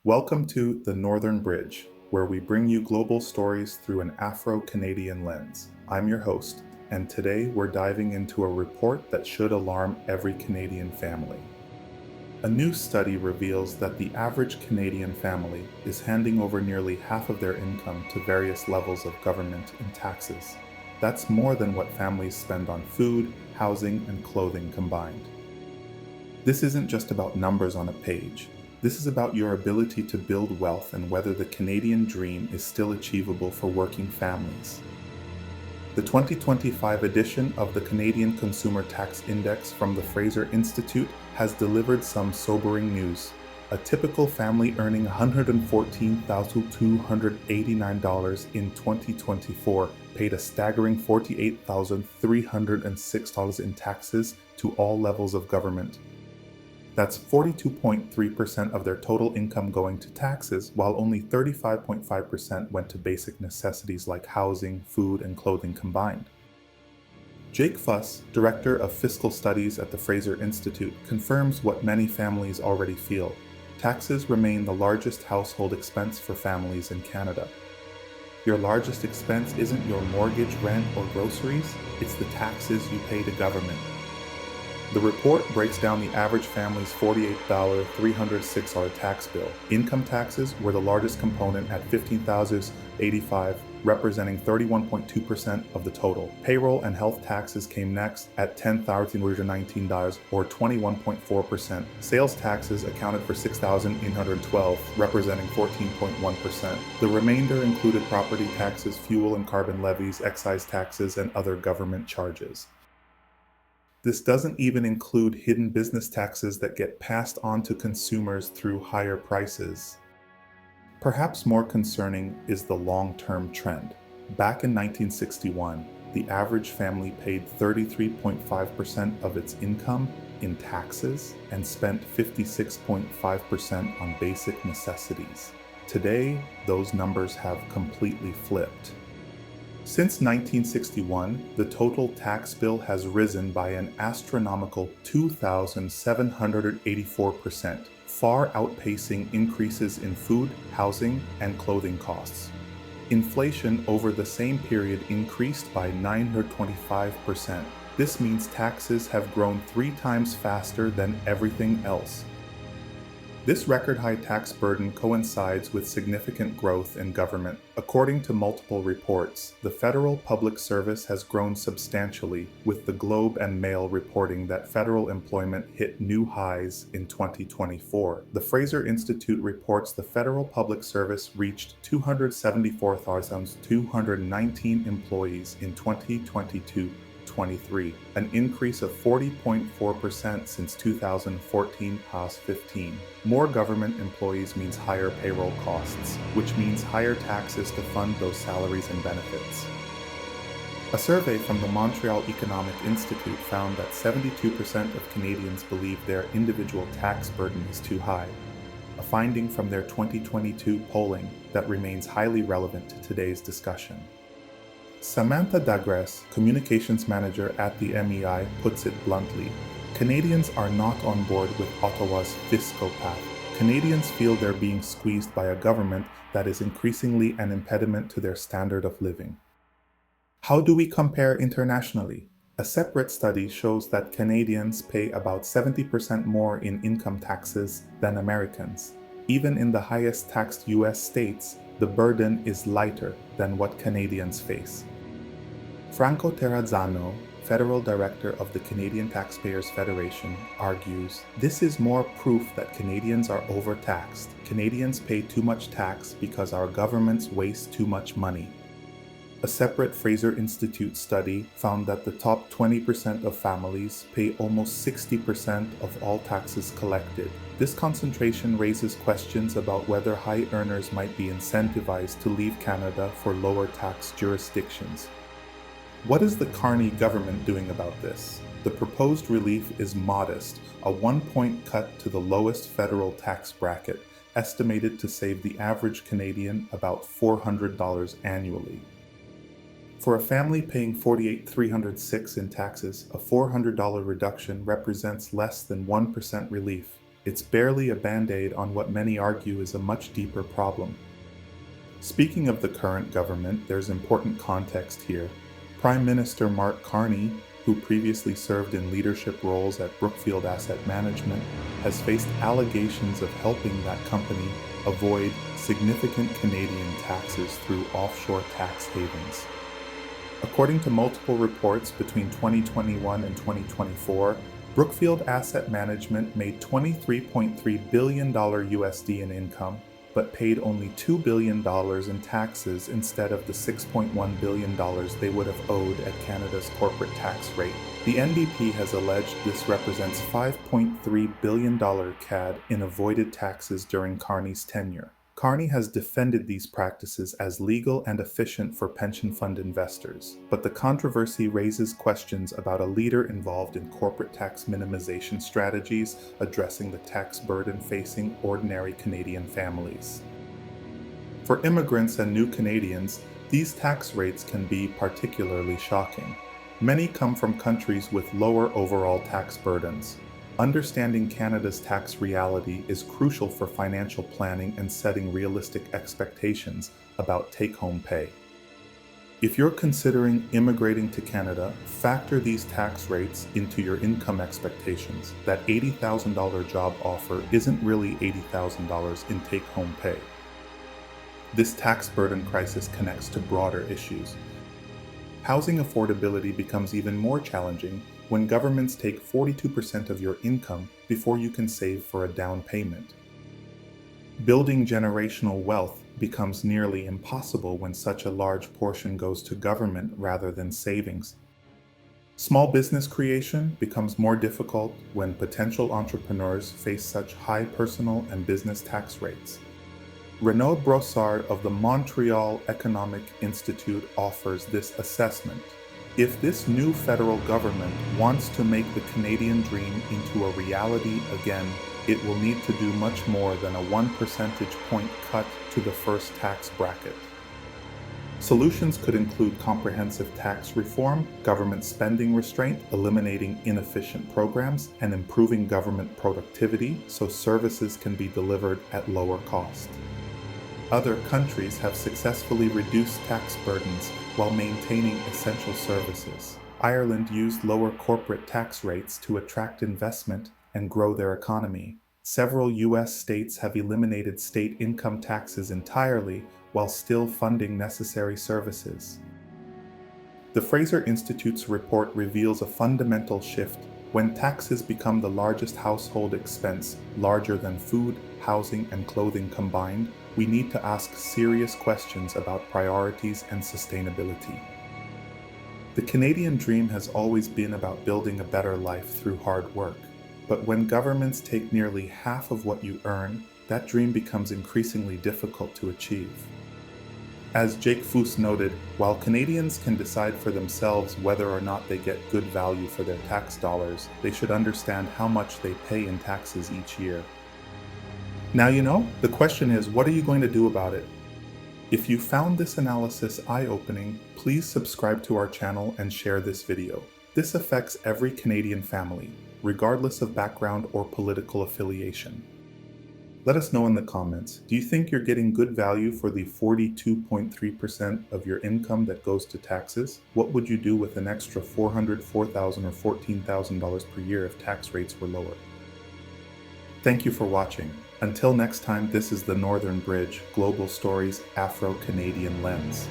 Welcome to The Northern Bridge, where we bring you global stories through an Afro-Canadian lens. I'm your host, and today we're diving into a report that should alarm every Canadian family. A new study reveals that the average Canadian family is handing over nearly half of their income to various levels of government and taxes. That's more than what families spend on food, housing, and clothing combined. This isn't just about numbers on a page. This is about your ability to build wealth and whether the Canadian dream is still achievable for working families. The 2025 edition of the Canadian Consumer Tax Index from the Fraser Institute has delivered some sobering news. A typical family earning $114,289 in 2024 paid a staggering $48,306 in taxes to all levels of government. That's 42.3% of their total income going to taxes, while only 35.5% went to basic necessities like housing, food, and clothing combined. Jake Fuss, Director of Fiscal Studies at the Fraser Institute, confirms what many families already feel. Taxes remain the largest household expense for families in Canada. Your largest expense isn't your mortgage, rent, or groceries, it's the taxes you pay to government. The report breaks down the average family's $48,306 tax bill. Income taxes were the largest component at $15,085, representing 31.2% of the total. Payroll and health taxes came next at $10,119, or 21.4%. Sales taxes accounted for $6,812, representing 14.1%. The remainder included property taxes, fuel and carbon levies, excise taxes, and other government charges. This doesn't even include hidden business taxes that get passed on to consumers through higher prices. Perhaps more concerning is the long-term trend. Back in 1961, the average family paid 33.5% of its income in taxes and spent 56.5% on basic necessities. Today, those numbers have completely flipped. Since 1961, the total tax bill has risen by an astronomical 2,784%, far outpacing increases in food, housing, and clothing costs. Inflation over the same period increased by 925%. This means taxes have grown 3 times faster than everything else. This record-high tax burden coincides with significant growth in government. According to multiple reports, the federal public service has grown substantially, with the Globe and Mail reporting that federal employment hit new highs in 2024. The Fraser Institute reports the federal public service reached 274,219 employees in 2022-23, an increase of 40.4% since 2014-15. More government employees means higher payroll costs, which means higher taxes to fund those salaries and benefits. A survey from the Montreal Economic Institute found that 72% of Canadians believe their individual tax burden is too high, a finding from their 2022 polling that remains highly relevant to today's discussion. Samantha Dagres, communications manager at the MEI, puts it bluntly. Canadians are not on board with Ottawa's fiscal path. Canadians feel they're being squeezed by a government that is increasingly an impediment to their standard of living. How do we compare internationally? A separate study shows that Canadians pay about 70% more in income taxes than Americans. Even in the highest taxed US states, the burden is lighter than what Canadians face. Franco Terrazzano, Federal Director of the Canadian Taxpayers Federation, argues, "This is more proof that Canadians are overtaxed. Canadians pay too much tax because our governments waste too much money." A separate Fraser Institute study found that the top 20% of families pay almost 60% of all taxes collected. This concentration raises questions about whether high earners might be incentivized to leave Canada for lower tax jurisdictions. What is the Carney government doing about this? The proposed relief is modest, a 1-point cut to the lowest federal tax bracket, estimated to save the average Canadian about $400 annually. For a family paying $48,306 in taxes, a $400 reduction represents less than 1% relief. it's barely a band-aid on what many argue is a much deeper problem. Speaking of the current government, there's important context here. Prime Minister Mark Carney, who previously served in leadership roles at Brookfield Asset Management, has faced allegations of helping that company avoid significant Canadian taxes through offshore tax havens. According to multiple reports between 2021 and 2024, Brookfield Asset Management made $23.3 billion USD in income, but paid only $2 billion in taxes instead of the $6.1 billion they would have owed at Canada's corporate tax rate. The NDP has alleged this represents $5.3 billion CAD in avoided taxes during Carney's tenure. Carney has defended these practices as legal and efficient for pension fund investors, but the controversy raises questions about a leader involved in corporate tax minimization strategies addressing the tax burden facing ordinary Canadian families. For immigrants and new Canadians, these tax rates can be particularly shocking. Many come from countries with lower overall tax burdens. Understanding Canada's tax reality is crucial for financial planning and setting realistic expectations about take-home pay. If you're considering immigrating to Canada, factor these tax rates into your income expectations. That $80,000 job offer isn't really $80,000 in take-home pay. This tax burden crisis connects to broader issues. Housing affordability becomes even more challenging when governments take 42% of your income before you can save for a down payment. Building generational wealth becomes nearly impossible when such a large portion goes to government rather than savings. Small business creation becomes more difficult when potential entrepreneurs face such high personal and business tax rates. Renaud Brossard of the Montreal Economic Institute offers this assessment. If this new federal government wants to make the Canadian dream into a reality again, it will need to do much more than a 1 percentage point cut to the first tax bracket. Solutions could include comprehensive tax reform, government spending restraint, eliminating inefficient programs, and improving government productivity so services can be delivered at lower cost. Other countries have successfully reduced tax burdens while maintaining essential services. Ireland used lower corporate tax rates to attract investment and grow their economy. Several U.S. states have eliminated state income taxes entirely while still funding necessary services. The Fraser Institute's report reveals a fundamental shift. When taxes become the largest household expense, larger than food, housing, and clothing combined, we need to ask serious questions about priorities and sustainability. The Canadian dream has always been about building a better life through hard work. But when governments take nearly half of what you earn, that dream becomes increasingly difficult to achieve. As Jake Foose noted, while Canadians can decide for themselves whether or not they get good value for their tax dollars, they should understand how much they pay in taxes each year. Now you know, the question is, what are you going to do about it? If you found this analysis eye-opening, please subscribe to our channel and share this video. This affects every Canadian family, regardless of background or political affiliation. Let us know in the comments, do you think you're getting good value for the 42.3% of your income that goes to taxes? What would you do with an extra $400,000, $4,000, or $14,000 per year if tax rates were lower? Thank you for watching. Until next time, this is the Northern Bridge, Global Stories Afro-Canadian Lens.